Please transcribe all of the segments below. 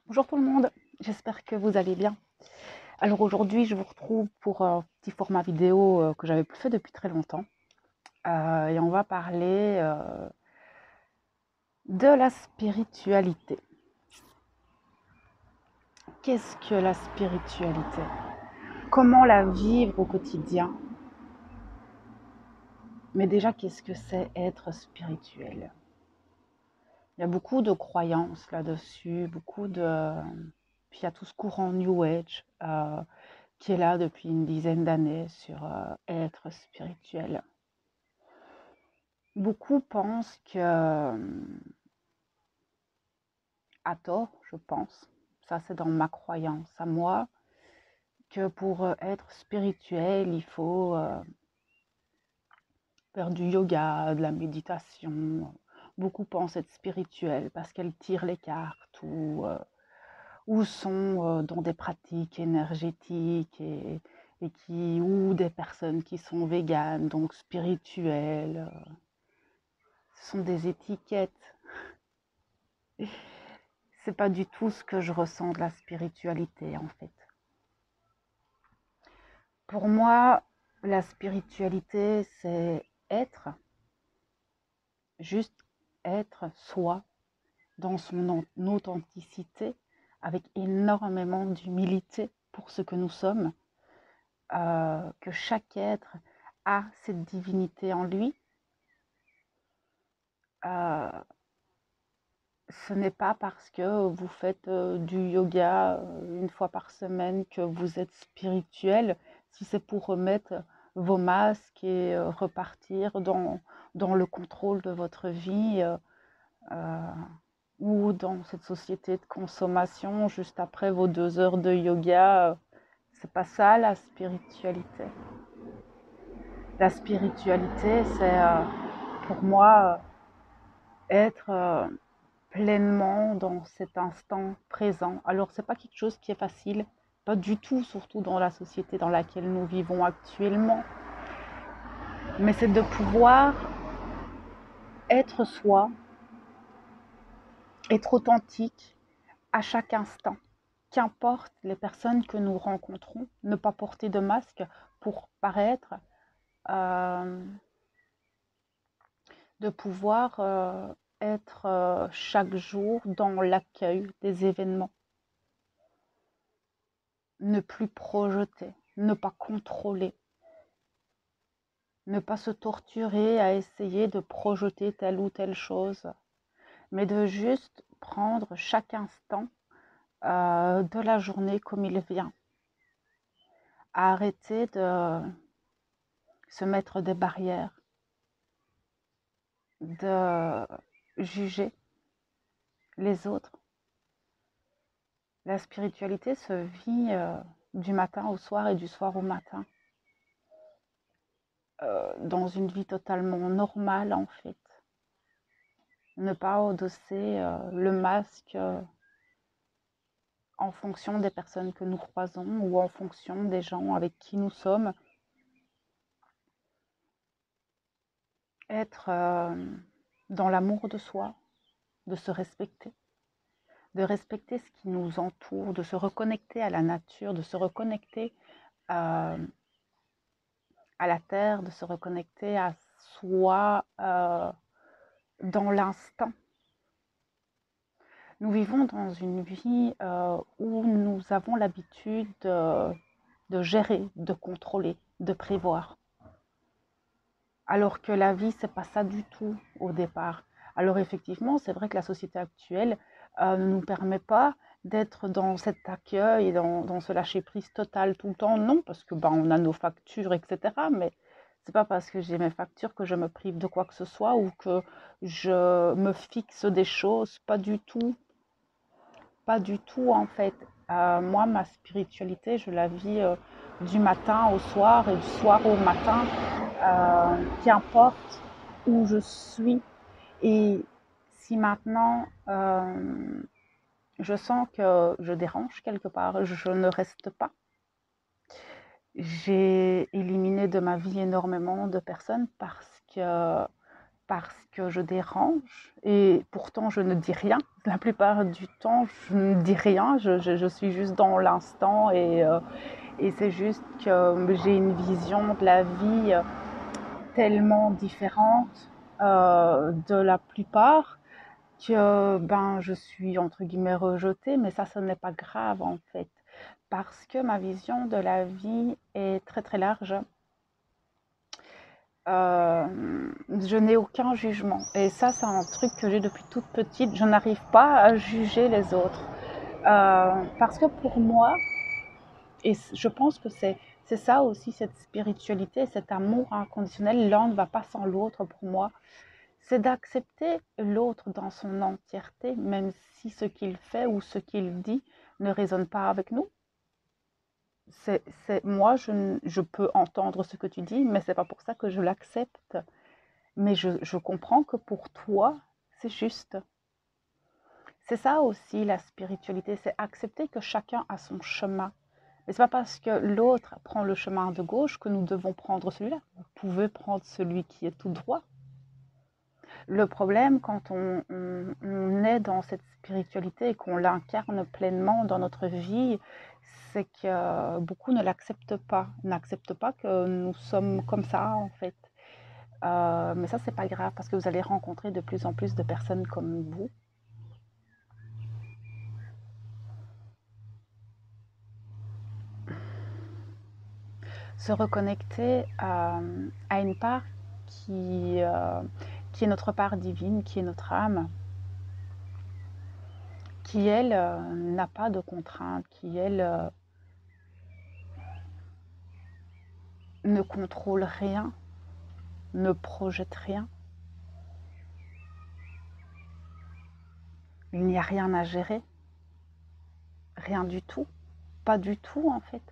Bonjour tout le monde, j'espère que vous allez bien. Alors aujourd'hui, je vous retrouve pour un petit format vidéo que j'avais plus fait depuis très longtemps. Et on va parler de la spiritualité. Qu'est-ce que la spiritualité? Comment la vivre au quotidien? Mais déjà, qu'est-ce que c'est être spirituel? Il y a beaucoup de croyances là-dessus, Puis il y a tout ce courant New Age qui est là depuis une dizaine d'années sur être spirituel. Beaucoup pensent que, à tort, je pense, ça c'est dans ma croyance à moi, que pour être spirituel, il faut faire du yoga, de la méditation. Beaucoup pensent être spirituel parce qu'elles tirent les cartes ou sont dans des pratiques énergétiques ou des personnes qui sont véganes, donc spirituelles. Ce sont des étiquettes. C'est pas du tout ce que je ressens de la spiritualité en fait. Pour moi, la spiritualité, c'est juste être soi dans son authenticité, avec énormément d'humilité pour ce que nous sommes, que chaque être a cette divinité en lui. Euh, Ce n'est pas parce que vous faites du yoga une fois par semaine que vous êtes spirituel. Si c'est pour remettre vos masques et repartir dans le contrôle de votre vie euh, ou dans cette société de consommation juste après vos 2 heures de yoga, c'est pas ça la spiritualité. La spiritualité, c'est pour moi être pleinement dans cet instant présent. Alors, c'est pas quelque chose qui est facile, pas du tout, surtout dans la société dans laquelle nous vivons actuellement. Mais c'est de pouvoir être soi, être authentique à chaque instant. Qu'importe les personnes que nous rencontrons, ne pas porter de masque pour paraître, euh, de pouvoir être chaque jour dans l'accueil des événements. Ne plus projeter, ne pas contrôler, ne pas se torturer à essayer de projeter telle ou telle chose, mais de juste prendre chaque instant de la journée comme il vient. Arrêter de se mettre des barrières, de juger les autres. La spiritualité se vit du matin au soir et du soir au matin. Dans une vie totalement normale en fait. Ne pas endosser le masque en fonction des personnes que nous croisons ou en fonction des gens avec qui nous sommes. Être dans l'amour de soi, de se respecter, de respecter ce qui nous entoure, de se reconnecter à la nature, de se reconnecter à la terre, de se reconnecter à soi dans l'instant. Nous vivons dans une vie où nous avons l'habitude de gérer, de contrôler, de prévoir. Alors que la vie, c'est pas ça du tout au départ. Alors effectivement, c'est vrai que la société actuelle ne nous permet pas d'être dans cet accueil et dans ce lâcher-prise total tout le temps. Non, parce que on a nos factures, etc. Mais c'est pas parce que j'ai mes factures que je me prive de quoi que ce soit ou que je me fixe des choses. Pas du tout. Pas du tout en fait. Moi, ma spiritualité, je la vis du matin au soir et du soir au matin, qu'importe où je suis. Et si maintenant je sens que je dérange quelque part, je ne reste pas. J'ai éliminé de ma vie énormément de personnes parce que parce que je dérange et pourtant je ne dis rien. La plupart du temps, je ne dis rien, je suis juste dans l'instant et c'est juste que j'ai une vision de la vie tellement différente de la plupart que ben, je suis entre guillemets rejetée, mais ça, ce n'est pas grave en fait, parce que ma vision de la vie est très très large. Je n'ai aucun jugement. Et ça, c'est un truc que j'ai depuis toute petite. Je n'arrive pas à juger les autres. Parce que pour moi, et je pense que c'est ça aussi, cette spiritualité, cet amour inconditionnel, l'un ne va pas sans l'autre pour moi. C'est d'accepter l'autre dans son entièreté, même si ce qu'il fait ou ce qu'il dit ne résonne pas avec nous. Moi, je peux entendre ce que tu dis, mais c'est pas pour ça que je l'accepte. Mais je comprends que pour toi, c'est juste. C'est ça aussi la spiritualité, c'est accepter que chacun a son chemin. Mais c'est pas parce que l'autre prend le chemin de gauche que nous devons prendre celui-là. Vous pouvez prendre celui qui est tout droit. Le problème, quand on est dans cette spiritualité et qu'on l'incarne pleinement dans notre vie, c'est que beaucoup ne l'acceptent pas, n'acceptent pas que nous sommes comme ça en fait. Mais ça, c'est pas grave parce que vous allez rencontrer de plus en plus de personnes comme vous. Se reconnecter à une part qui, euh, qui est notre part divine, qui est notre âme, qui, elle, n'a pas de contraintes, qui, elle, ne contrôle rien, ne projette rien. Il n'y a rien à gérer, rien du tout, pas du tout en fait.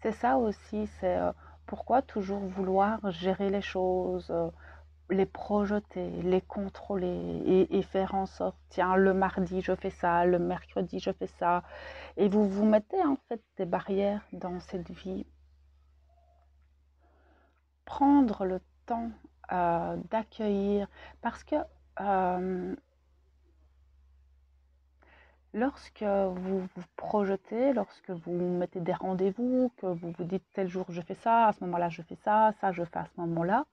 C'est ça aussi, c'est pourquoi toujours vouloir gérer les choses, les projeter, les contrôler et faire en sorte, tiens, le mardi je fais ça, le mercredi je fais ça. Et vous vous mettez en fait des barrières dans cette vie. Prendre le temps d'accueillir, parce que lorsque vous vous projetez, lorsque vous mettez des rendez-vous, que vous vous dites tel jour je fais ça, à ce moment-là je fais ça, ça je fais à ce moment-là,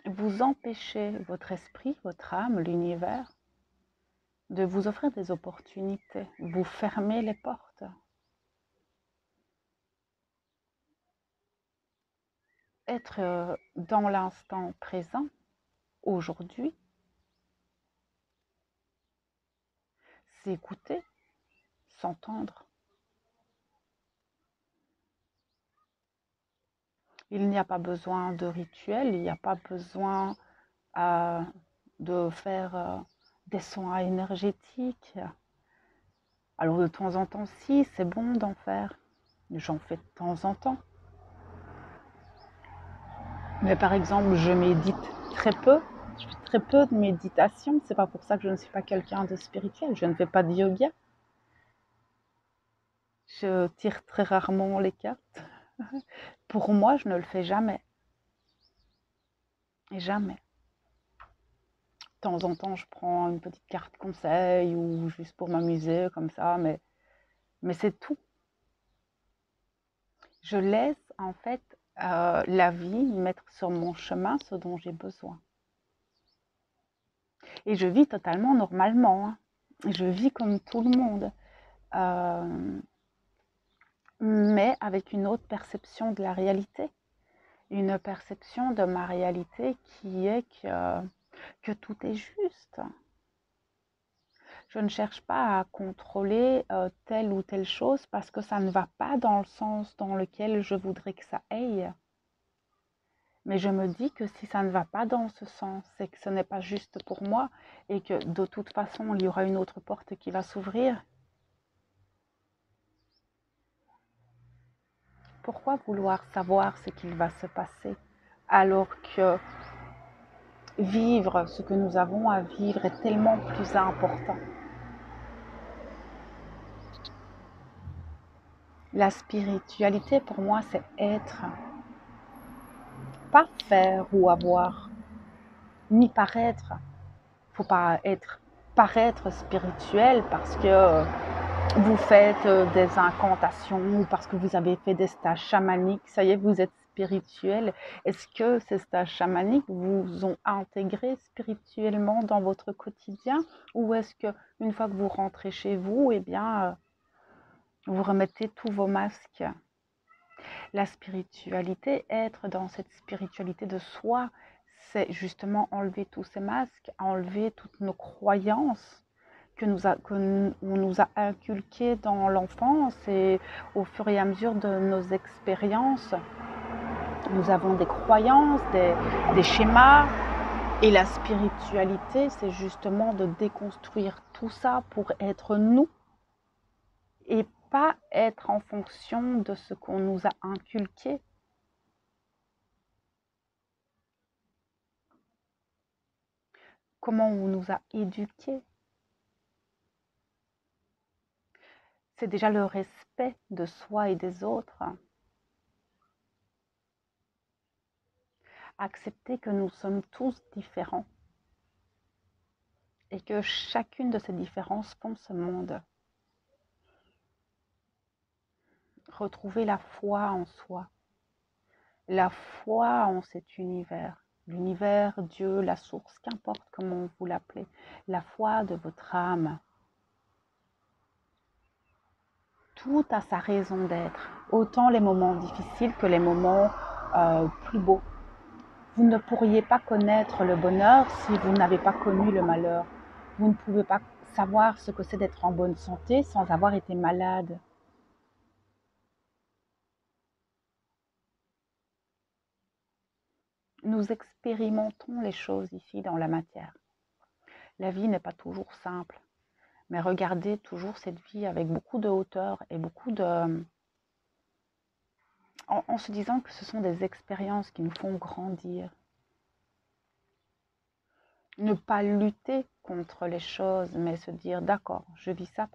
vous empêchez votre esprit, votre âme, l'univers, de vous offrir des opportunités. Vous fermez les portes. Être dans l'instant présent, aujourd'hui, c'est écouter, s'entendre. Il n'y a pas besoin de rituel, il n'y a pas besoin de faire des soins énergétiques. Alors de temps en temps, si, c'est bon d'en faire. J'en fais de temps en temps. Mais par exemple, je médite très peu. Je fais très peu de méditation. C'est pas pour ça que je ne suis pas quelqu'un de spirituel. Je ne fais pas de yoga. Je tire très rarement les cartes. Pour moi, je ne le fais jamais. Et jamais. De temps en temps, je prends une petite carte conseil ou juste pour m'amuser comme ça, mais c'est tout. Je laisse en fait la vie mettre sur mon chemin ce dont j'ai besoin. Et je vis totalement normalement, hein. Je vis comme tout le monde, mais avec une autre perception de la réalité. Une perception de ma réalité qui est que tout est juste. Je ne cherche pas à contrôler telle ou telle chose parce que ça ne va pas dans le sens dans lequel je voudrais que ça aille. Mais je me dis que si ça ne va pas dans ce sens, c'est que ce n'est pas juste pour moi et que de toute façon, il y aura une autre porte qui va s'ouvrir. Pourquoi vouloir savoir ce qu'il va se passer alors que vivre ce que nous avons à vivre est tellement plus important? La spiritualité, pour moi, c'est être, pas faire ou avoir. ni paraître. Faut pas paraître spirituel parce que vous faites des incantations ou parce que vous avez fait des stages chamaniques, ça y est, vous êtes spirituel. Est-ce que ces stages chamaniques vous ont intégré spirituellement dans votre quotidien ou est-ce que une fois que vous rentrez chez vous, eh bien, vous remettez tous vos masques? La spiritualité, être dans cette spiritualité de soi, c'est justement enlever tous ces masques, enlever toutes nos croyances qu'on nous a inculquées dans l'enfance et au fur et à mesure de nos expériences. Nous avons des croyances, des schémas. Et la spiritualité, c'est justement de déconstruire tout ça pour être nous et pas être en fonction de ce qu'on nous a inculqué. Comment on nous a éduqués. C'est déjà le respect de soi et des autres. Accepter que nous sommes tous différents et que chacune de ces différences font ce monde. Retrouver la foi en soi, la foi en cet univers, l'univers, Dieu, la source, qu'importe comment vous l'appelez, la foi de votre âme. Tout a sa raison d'être, autant les moments difficiles que les moments plus beaux. Vous ne pourriez pas connaître le bonheur si vous n'avez pas connu le malheur. Vous ne pouvez pas savoir ce que c'est d'être en bonne santé sans avoir été malade. Nous expérimentons les choses ici dans la matière. La vie n'est pas toujours simple, mais regardez toujours cette vie avec beaucoup de hauteur et beaucoup de... en se disant que ce sont des expériences qui nous font grandir. Ne pas lutter contre les choses, mais se dire d'accord, je vis ça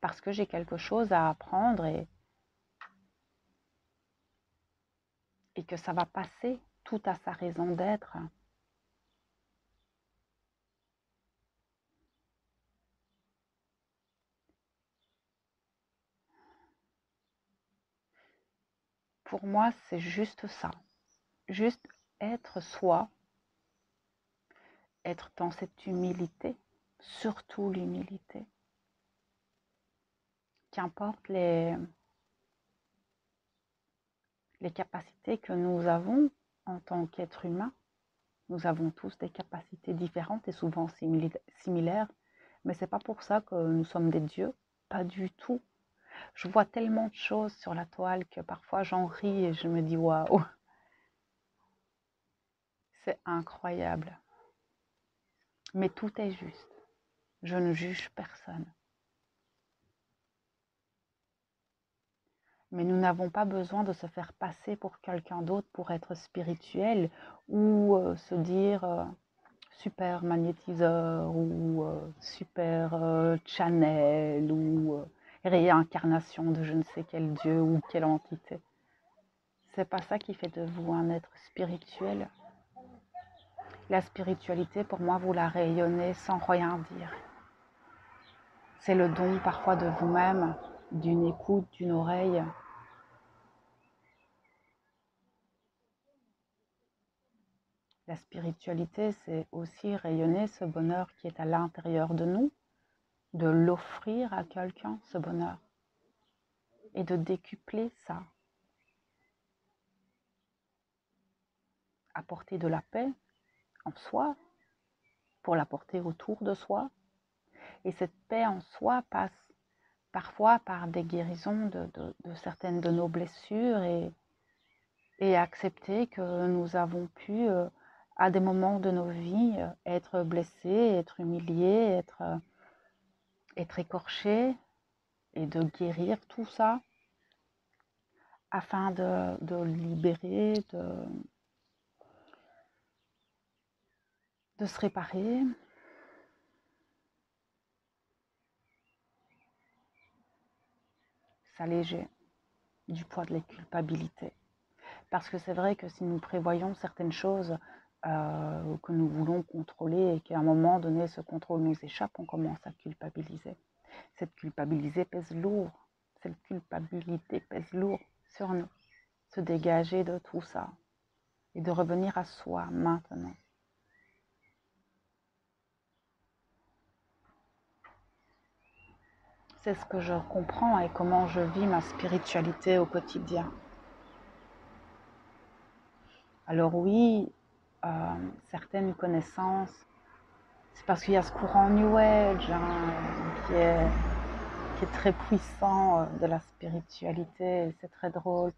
parce que j'ai quelque chose à apprendre et que ça va passer, tout à sa raison d'être. Pour moi, c'est juste ça. Juste être soi, être dans cette humilité, surtout l'humilité. Qu'importe les capacités que nous avons en tant qu'être humain, nous avons tous des capacités différentes et souvent similaires, mais ce n'est pas pour ça que nous sommes des dieux, pas du tout. Je vois tellement de choses sur la toile que parfois j'en ris et je me dis waouh, c'est incroyable. Mais tout est juste. Je ne juge personne. Mais nous n'avons pas besoin de se faire passer pour quelqu'un d'autre pour être spirituel ou se dire super magnétiseur ou super channel ou réincarnation de je ne sais quel dieu ou quelle entité. C'est pas ça qui fait de vous un être spirituel. La spiritualité, pour moi, vous la rayonnez sans rien dire. C'est le don parfois de vous-même, d'une écoute, d'une oreille. La spiritualité, c'est aussi rayonner ce bonheur qui est à l'intérieur de nous, de l'offrir à quelqu'un, ce bonheur, et de décupler ça. Apporter de la paix en soi, pour l'apporter autour de soi. Et cette paix en soi passe parfois par des guérisons de certaines de nos blessures et accepter que nous avons pu, à des moments de nos vies, être blessés, être humiliés, être écorchés, et de guérir tout ça afin de libérer, de se réparer. S'alléger du poids de la culpabilité. Parce que c'est vrai que si nous prévoyons certaines choses que nous voulons contrôler et qu'à un moment donné, ce contrôle nous échappe, on commence à culpabiliser. Cette culpabilité pèse lourd. Cette culpabilité pèse lourd sur nous. Se dégager de tout ça et de revenir à soi maintenant. C'est ce que je comprends et comment je vis ma spiritualité au quotidien. Alors oui, certaines connaissances, c'est parce qu'il y a ce courant New Age qui est très puissant de la spiritualité. C'est très drôle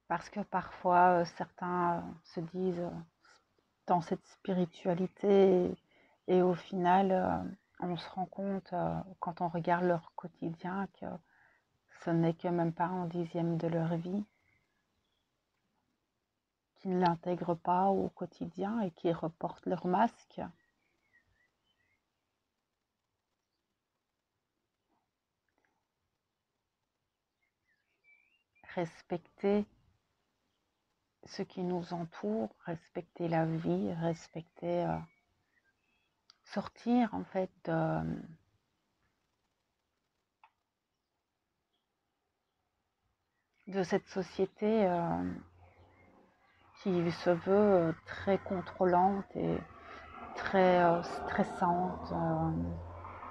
parce que parfois certains se disent dans cette spiritualité et au final on se rend compte quand on regarde leur quotidien que ce n'est que même pas un dixième de leur vie, qui ne l'intègrent pas au quotidien et qui reportent leur masque. Respecter ce qui nous entoure, respecter la vie, respecter, sortir en fait de cette société qui se veut très contrôlante et très stressante.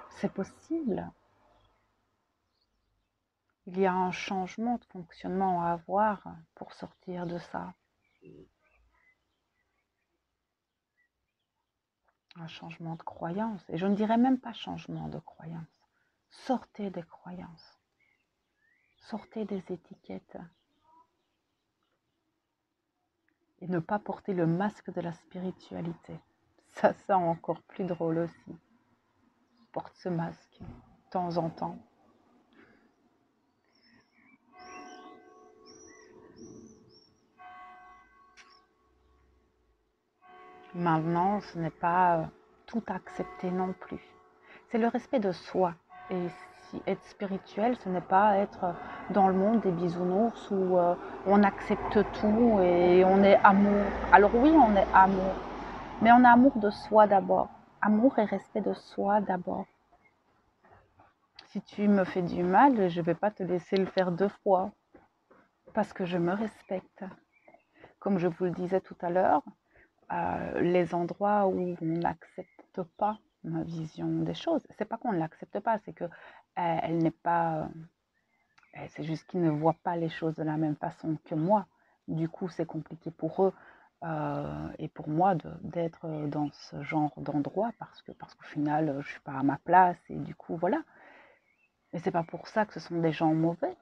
C'est possible. Il y a un changement de fonctionnement à avoir pour sortir de ça. Un changement de croyance. Et je ne dirais même pas changement de croyance. Sortez des croyances. Sortez des étiquettes. Et ne pas porter le masque de la spiritualité. Ça c'est encore plus drôle aussi. Porte ce masque de temps en temps. Maintenant, ce n'est pas tout accepter non plus. C'est le respect de soi. Et si être spirituel, ce n'est pas être dans le monde des bisounours où on accepte tout et on est amour. Alors oui, on est amour, mais on est amour de soi d'abord. Amour et respect de soi d'abord. Si tu me fais du mal, je ne vais pas te laisser le faire deux fois parce que je me respecte. Comme je vous le disais tout à l'heure, les endroits où on n'accepte pas ma vision des choses, c'est pas qu'on ne l'accepte pas, c'est que elle n'est pas, c'est juste qu'ils ne voient pas les choses de la même façon que moi. Du coup, c'est compliqué pour eux et pour moi d'être dans ce genre d'endroit parce qu'au final, je suis pas à ma place et du coup, voilà. Mais c'est pas pour ça que ce sont des gens mauvais.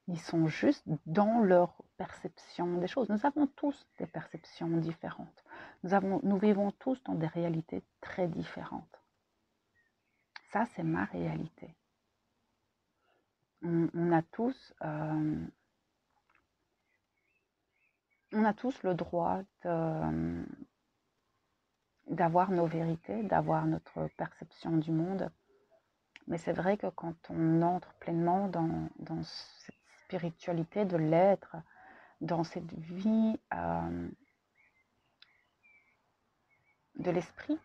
Ils sont juste dans leur perception des choses. Nous avons tous des perceptions différentes. Nous vivons tous dans des réalités très différentes. Ça, c'est ma réalité. On a tous le droit d'avoir nos vérités, d'avoir notre perception du monde. Mais c'est vrai que quand on entre pleinement dans cette spiritualité de l'être, dans cette vie de l'esprit,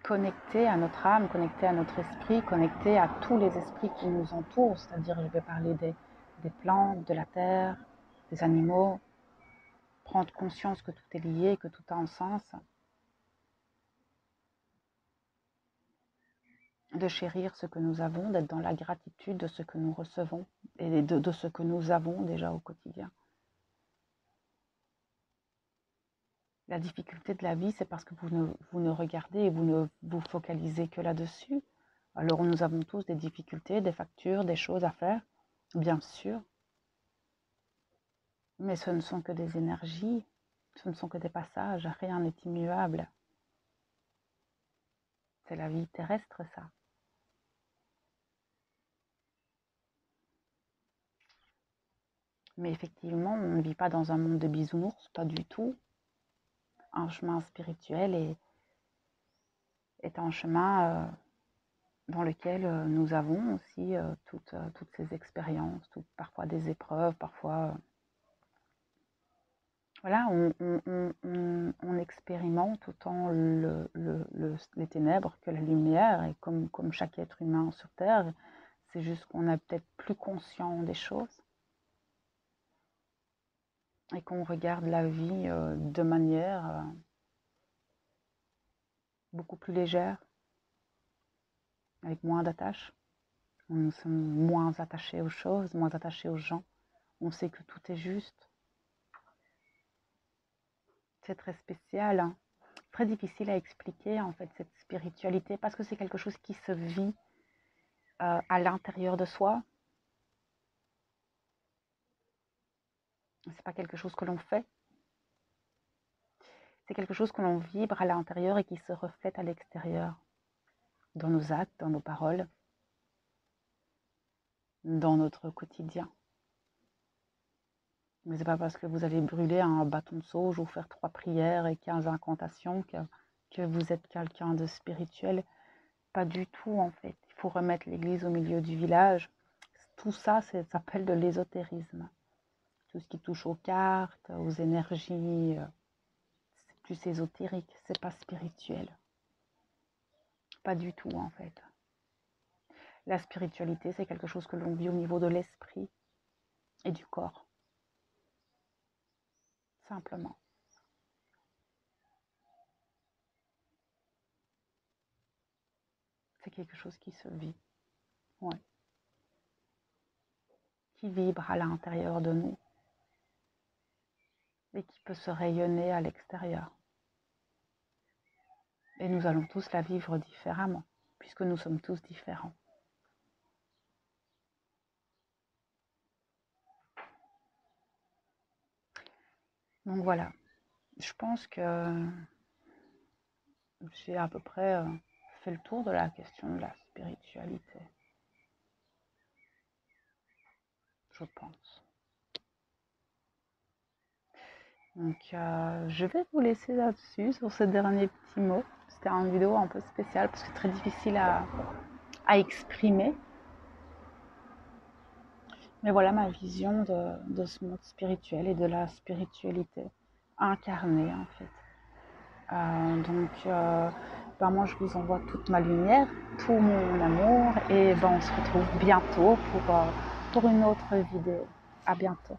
connecté à notre âme, connecté à notre esprit, connecté à tous les esprits qui nous entourent, c'est-à-dire je vais parler des plantes, de la terre, des animaux, prendre conscience que tout est lié, que tout a un sens, de chérir ce que nous avons, d'être dans la gratitude de ce que nous recevons et de ce que nous avons déjà au quotidien. La difficulté de la vie, c'est parce que vous ne regardez et vous ne vous focalisez que là-dessus. Alors nous avons tous des difficultés, des factures, des choses à faire, bien sûr. Mais ce ne sont que des énergies, ce ne sont que des passages, rien n'est immuable. C'est la vie terrestre, ça. Mais effectivement, on ne vit pas dans un monde de bisounours, pas du tout. Un chemin spirituel est un chemin dans lequel nous avons aussi toutes ces expériences, parfois des épreuves, parfois... voilà, on expérimente autant les ténèbres que la lumière, et comme chaque être humain sur Terre, c'est juste qu'on est peut-être plus conscient des choses et qu'on regarde la vie de manière beaucoup plus légère, avec moins d'attache. Nous sommes moins attachés aux choses, moins attachés aux gens. On sait que tout est juste. C'est très spécial, hein. Très difficile à expliquer en fait cette spiritualité, parce que c'est quelque chose qui se vit à l'intérieur de soi. C'est pas quelque chose que l'on fait. C'est quelque chose que l'on vibre à l'intérieur et qui se reflète à l'extérieur, dans nos actes, dans nos paroles, dans notre quotidien. Mais c'est pas parce que vous allez brûler un bâton de sauge ou faire 3 prières et 15 incantations que vous êtes quelqu'un de spirituel. Pas du tout en fait. Il faut remettre l'église au milieu du village. Tout ça, ça s'appelle de l'ésotérisme. Tout ce qui touche aux cartes, aux énergies, c'est plus ésotérique, c'est pas spirituel. Pas du tout en fait. La spiritualité, c'est quelque chose que l'on vit au niveau de l'esprit et du corps. Simplement. C'est quelque chose qui se vit. Ouais. Qui vibre à l'intérieur de nous et qui peut se rayonner à l'extérieur. Et nous allons tous la vivre différemment, puisque nous sommes tous différents. Donc voilà, je pense que j'ai à peu près fait le tour de la question de la spiritualité. Je pense. Donc je vais vous laisser là-dessus, sur ce dernier petit mot. C'était une vidéo un peu spéciale parce que très difficile à exprimer. Mais voilà ma vision de ce monde spirituel et de la spiritualité incarnée en fait. Donc moi je vous envoie toute ma lumière, tout mon amour, et on se retrouve bientôt pour une autre vidéo. À bientôt.